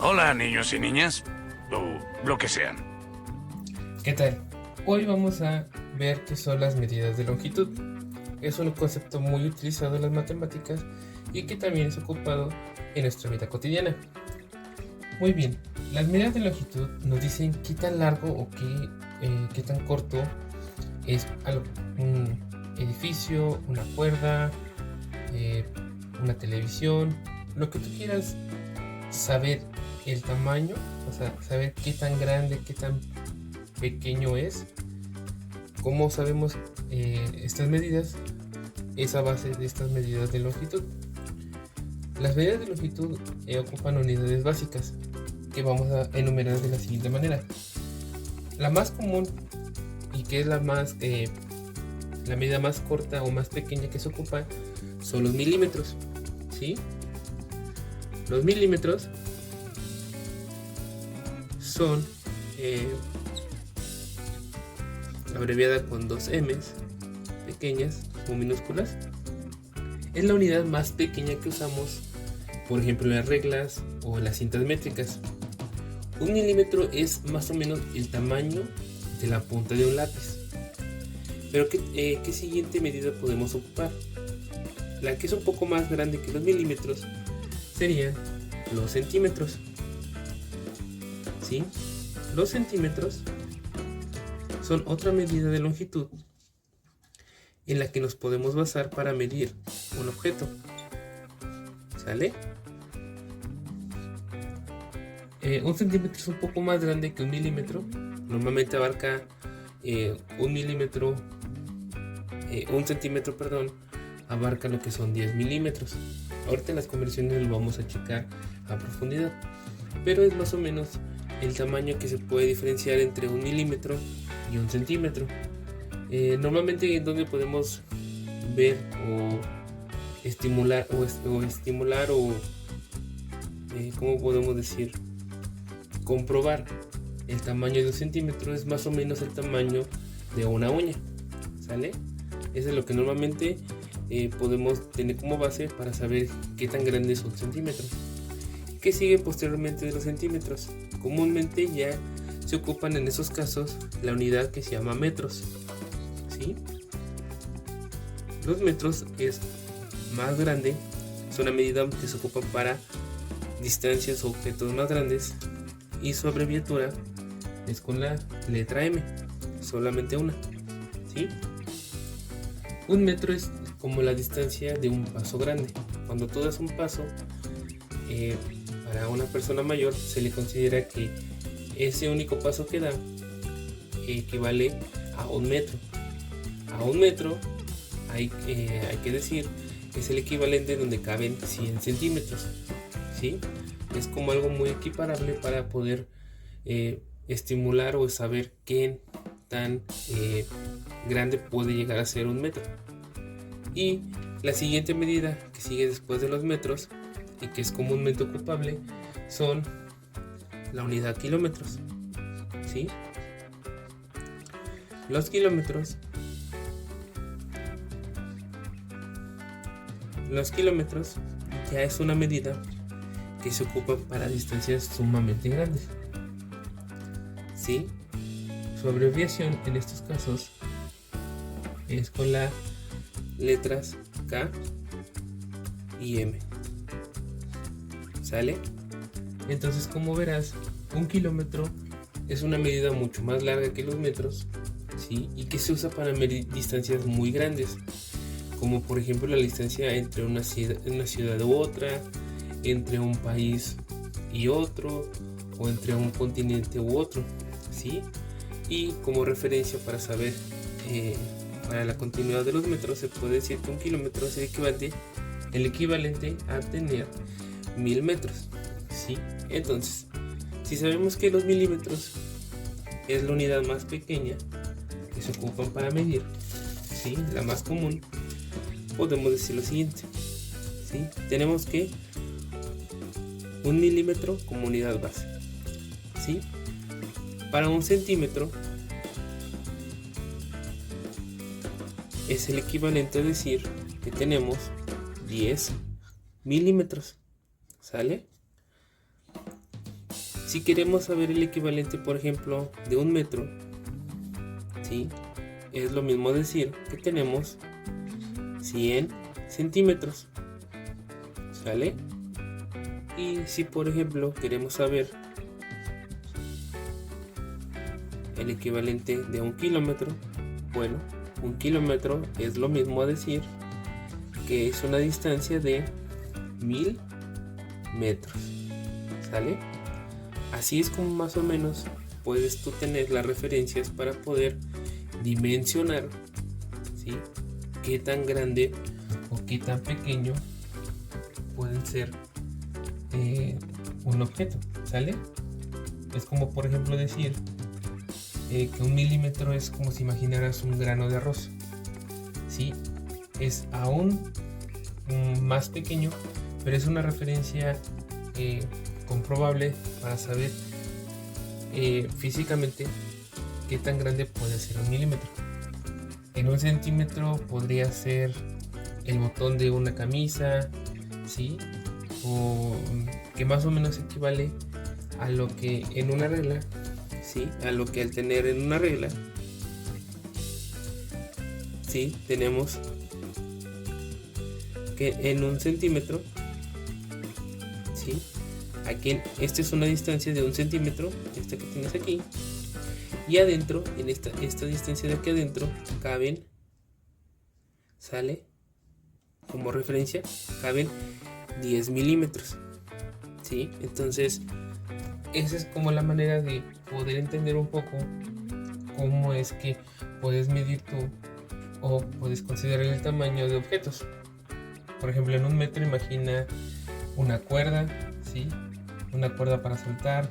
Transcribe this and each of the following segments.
Hola, niños y niñas, o lo que sean. ¿Qué tal? Hoy vamos a ver qué son las medidas de longitud. Es un concepto muy utilizado en las matemáticas y que también es ocupado en nuestra vida cotidiana. Muy bien, las medidas de longitud nos dicen qué tan largo o qué tan corto es un edificio, una cuerda, eh, una televisión, lo que tú quieras saber el tamaño, o sea, saber qué tan grande, qué tan pequeño es. ¿Cómo sabemos estas medidas? Es a base de estas medidas de longitud. Las medidas de longitud ocupan unidades básicas que vamos a enumerar de la siguiente manera. La más común y que es la medida más corta o más pequeña que se ocupa son los milímetros. ¿Sí? Los milímetros son abreviada con dos M's pequeñas o minúsculas. Es la unidad más pequeña que usamos, por ejemplo, en las reglas o en las cintas métricas. Un milímetro es más o menos el tamaño de la punta de un lápiz. Pero ¿qué siguiente medida podemos ocupar? La que es un poco más grande que los milímetros serían los centímetros. ¿Sí? Los centímetros son otra medida de longitud en la que nos podemos basar para medir un objeto. ¿Sale? Un centímetro es un poco más grande que un milímetro. Normalmente abarca un milímetro, un centímetro, perdón, abarca lo que son 10 milímetros. Ahorita en las conversiones lo vamos a checar a profundidad, pero es más o menos el tamaño que se puede diferenciar entre un milímetro y un centímetro. Normalmente en donde podemos ver o estimular ¿cómo podemos decir? Comprobar el tamaño de un centímetro es más o menos el tamaño de una uña. ¿Sale? Eso es lo que normalmente podemos tener como base para saber qué tan grande es un centímetro. ¿Qué sigue posteriormente de los centímetros? Comúnmente ya se ocupan en esos casos la unidad que se llama metros. ¿Sí? Los metros es más grande, es una medida que se ocupa para distancias o objetos más grandes y su abreviatura es con la letra M, solamente una. ¿Sí? Un metro es como la distancia de un paso grande. Cuando tú das un paso, para una persona mayor se le considera que ese único paso que da equivale a un metro. A un metro hay que decir que es el equivalente donde caben 100 centímetros. ¿Sí? Es como algo muy equiparable para poder estimular o saber qué tan grande puede llegar a ser un metro. Y la siguiente medida que sigue después de los metros y que es comúnmente ocupable son la unidad kilómetros. ¿Sí? Los kilómetros ya es una medida que se ocupa para distancias sumamente grandes. ¿Sí? Su abreviación en estos casos es con las letras K y M. ¿Sale? Entonces, como verás, un kilómetro es una medida mucho más larga que los metros, ¿sí? Y que se usa para medir distancias muy grandes, como por ejemplo la distancia entre una ciudad u otra, entre un país y otro, o entre un continente u otro, ¿sí? Y como referencia para saber para la continuidad de los metros se puede decir que un kilómetro es el equivalente a tener 1000 metros, ¿sí? Entonces, si sabemos que los milímetros es la unidad más pequeña que se ocupan para medir, ¿sí? La más común, podemos decir lo siguiente, ¿sí? Tenemos que un milímetro como unidad base, ¿sí? Para un centímetro es el equivalente a decir que tenemos 10 milímetros. ¿Sale? Si queremos saber el equivalente, por ejemplo, de un metro, ¿sí? Es lo mismo decir que tenemos 100 centímetros, ¿sale? Y si por ejemplo queremos saber el equivalente de un kilómetro, bueno, un kilómetro es lo mismo a decir que es una distancia de 1000 metros, ¿sale? Así es como más o menos puedes tú tener las referencias para poder dimensionar, ¿sí? Qué tan grande o qué tan pequeño pueden ser un objeto, ¿sale? Es como por ejemplo decir que un milímetro es como si imaginaras un grano de arroz, ¿sí? Es aún más pequeño, pero es una referencia comprobable para saber físicamente qué tan grande puede ser un milímetro. En un centímetro podría ser el botón de una camisa, ¿sí? O que más o menos equivale a lo que en una regla, ¿sí? A lo que al tener en una regla, ¿sí? Tenemos que en un centímetro, ¿sí? Aquí esta es una distancia de un centímetro, esta que tienes aquí, y adentro, en esta distancia de aquí adentro, caben, ¿sale? Como referencia, caben 10 milímetros, ¿sí? Entonces, esa es como la manera de poder entender un poco cómo es que puedes medir tú o puedes considerar el tamaño de objetos. Por ejemplo, en un metro imagina una cuerda, ¿sí? Una cuerda para saltar,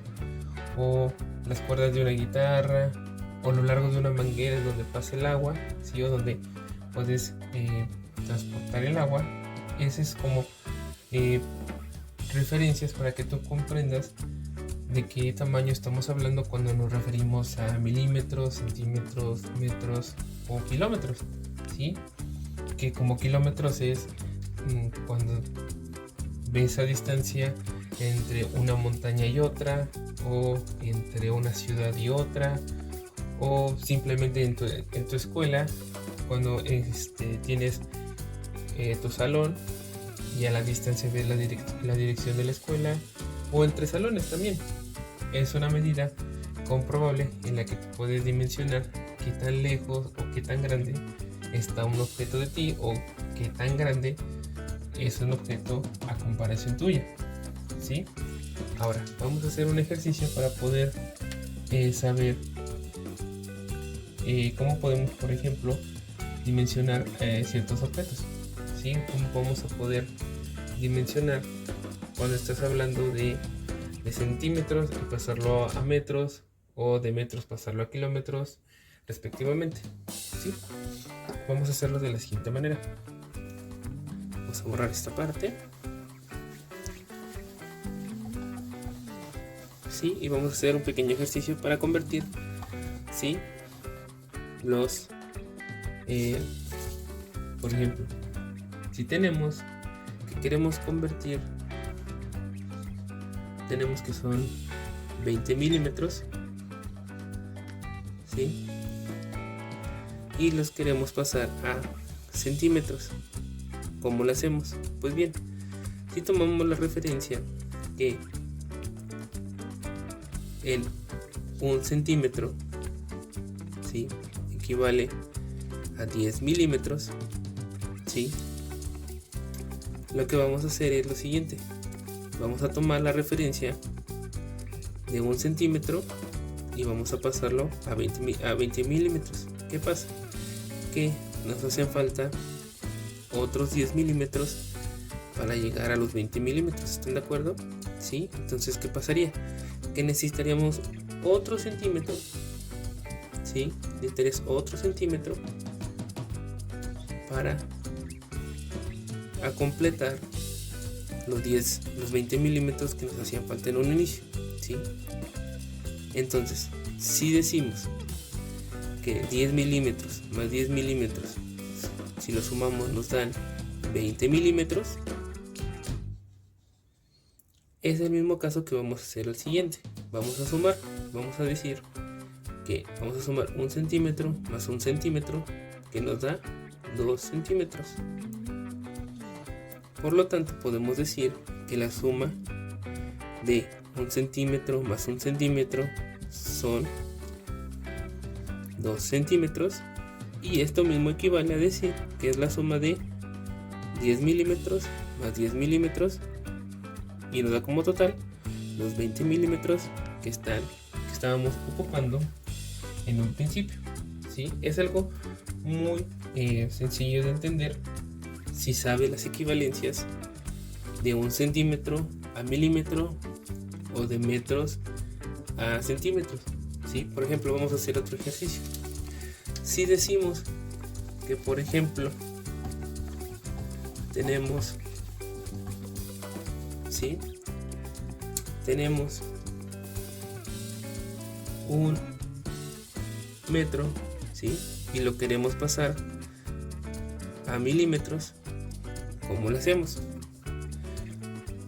o las cuerdas de una guitarra, o lo largo de una manguera donde pasa el agua, ¿sí? O donde puedes transportar el agua. Ese es como referencias para que tú comprendas de qué tamaño estamos hablando cuando nos referimos a milímetros, centímetros, metros o kilómetros, ¿sí? Que como kilómetros es cuando ves esa distancia entre una montaña y otra, o entre una ciudad y otra, o simplemente en tu escuela, cuando tienes tu salón y a la distancia ves la dirección de la escuela, o entre salones también. Es una medida comprobable en la que puedes dimensionar qué tan lejos o qué tan grande está un objeto de ti, o qué tan grande es un objeto a comparación tuya, ¿sí? Ahora vamos a hacer un ejercicio para poder saber cómo podemos, por ejemplo, dimensionar ciertos objetos, ¿sí? Cómo vamos a poder dimensionar cuando estás hablando de centímetros y pasarlo a metros, o de metros pasarlo a kilómetros respectivamente, ¿sí? Vamos a hacerlo de la siguiente manera. Vamos a borrar esta parte, ¿sí? Y vamos a hacer un pequeño ejercicio para convertir, ¿sí? Los por ejemplo, si tenemos que queremos convertir, tenemos que son 20 milímetros, ¿sí? Y los queremos pasar a centímetros. ¿Cómo lo hacemos? Pues bien, si tomamos la referencia que el 1 centímetro, ¿sí? Equivale a 10 milímetros, ¿sí? Lo que vamos a hacer es lo siguiente: vamos a tomar la referencia de 1 centímetro y vamos a pasarlo a 20 milímetros. ¿Qué pasa? Que nos hacen falta otros 10 milímetros para llegar a los 20 milímetros. ¿Están de acuerdo? ¿Sí? Entonces, ¿qué pasaría? Que necesitaríamos otro centímetro, ¿sí? Necesitarías otro centímetro para completar los 20 milímetros que nos hacían falta en un inicio, ¿sí? Entonces, si decimos que 10 milímetros más 10 milímetros, si lo sumamos nos dan 20 milímetros, es el mismo caso que vamos a hacer el siguiente. vamos a sumar, vamos a decir que vamos a sumar 1 centímetro más 1 centímetro, que nos da 2 centímetros. Por lo tanto, podemos decir que la suma de 1 centímetro más 1 centímetro son 2 centímetros, y esto mismo equivale a decir que es la suma de 10 milímetros más 10 milímetros, y nos da como total los 20 milímetros que estábamos ocupando en un principio. ¿Sí? Es algo muy sencillo de entender si sabe las equivalencias de 1 centímetro a milímetro o de metros a centímetros. ¿Sí? Por ejemplo, vamos a hacer otro ejercicio. Si decimos que, por ejemplo, tenemos un metro, ¿sí? Y lo queremos pasar a milímetros, ¿cómo lo hacemos?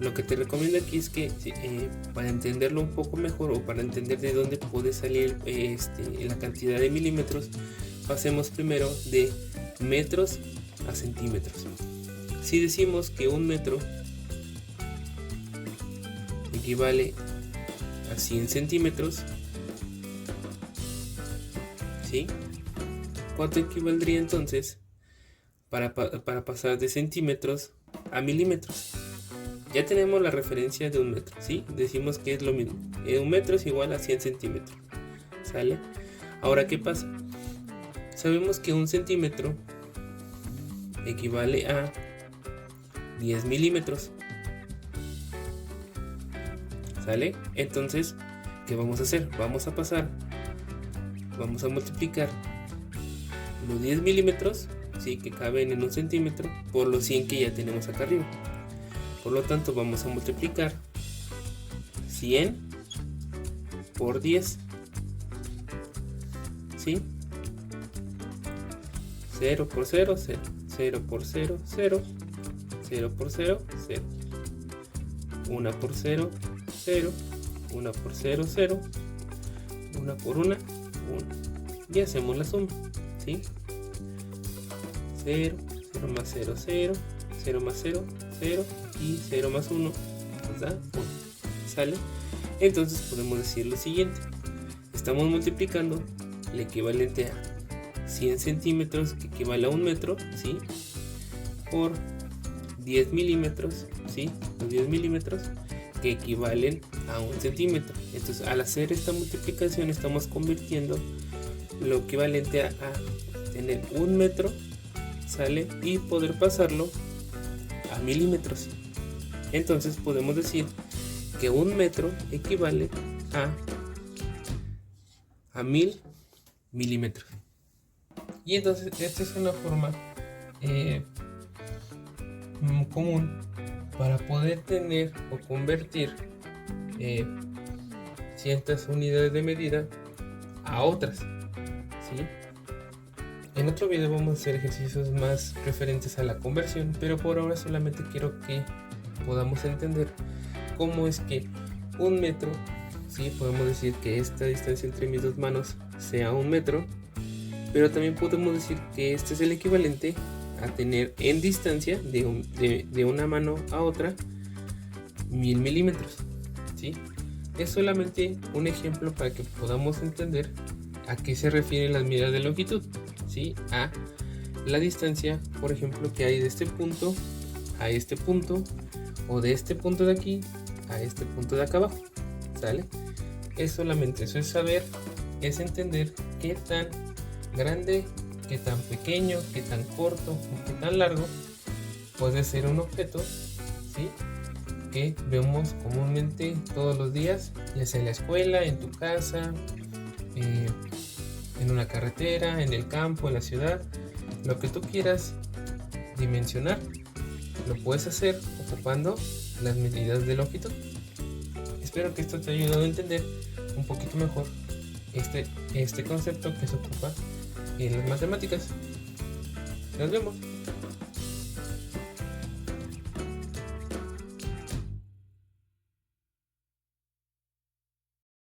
Lo que te recomiendo aquí es que para entenderlo un poco mejor, o para entender de dónde puede salir la cantidad de milímetros, pasemos primero de metros a centímetros. Si decimos que un metro equivale a 100 centímetros, ¿sí? ¿Cuánto equivaldría entonces para pasar de centímetros a milímetros? Ya tenemos la referencia de un metro, ¿sí? Decimos que es lo mismo. Un metro es igual a 100 centímetros. ¿Sale? Ahora, ¿qué pasa? Sabemos que un centímetro equivale a 10 milímetros. ¿Sale? Entonces, ¿qué vamos a hacer? Vamos a multiplicar los 10 milímetros, ¿sí? Que caben en un centímetro, por los 100 que ya tenemos acá arriba. Por lo tanto, vamos a multiplicar 100 por 10, ¿sí? 0 por 0, 0. 0 por 0, 0. 0 por 0, 0. 1 por 0, 0. 1 por 0, 0. 1 por 1, 1. Y hacemos la suma, ¿sí? 0, 0 más 0, 0. 0 más 0, 0. Y 0 más 1 nos da 1. ¿Sale? Entonces podemos decir lo siguiente. Estamos multiplicando el equivalente a 100 centímetros, que equivale a un metro, ¿sí? Por 10 milímetros, ¿sí? Los 10 milímetros que equivalen a un centímetro. Entonces, al hacer esta multiplicación, estamos convirtiendo lo equivalente a tener un metro, ¿sale? Y poder pasarlo a milímetros. Entonces podemos decir que un metro equivale a 1000 milímetros. Y entonces esta es una forma común para poder tener o convertir ciertas unidades de medida a otras, ¿sí? En otro video vamos a hacer ejercicios más referentes a la conversión, pero por ahora solamente quiero que podamos entender cómo es que un metro, ¿sí? Podemos decir que esta distancia entre mis dos manos sea un metro, pero también podemos decir que este es el equivalente a tener en distancia de una mano a otra 1000 milímetros, ¿sí? Es solamente un ejemplo para que podamos entender a qué se refieren las medidas de longitud, ¿sí? A la distancia, por ejemplo, que hay de este punto a este punto, o de este punto de aquí a este punto de acá abajo, ¿sale? Es solamente eso, es saber, es entender qué tan grande, qué tan pequeño, qué tan corto o qué tan largo puede ser un objeto, ¿sí? Que vemos comúnmente todos los días, ya sea en la escuela, en tu casa, en una carretera, en el campo, en la ciudad, lo que tú quieras dimensionar, lo puedes hacer ocupando las medidas de longitud. Espero que esto te haya ayudado a entender un poquito mejor este concepto que se ocupa en las matemáticas. Nos vemos.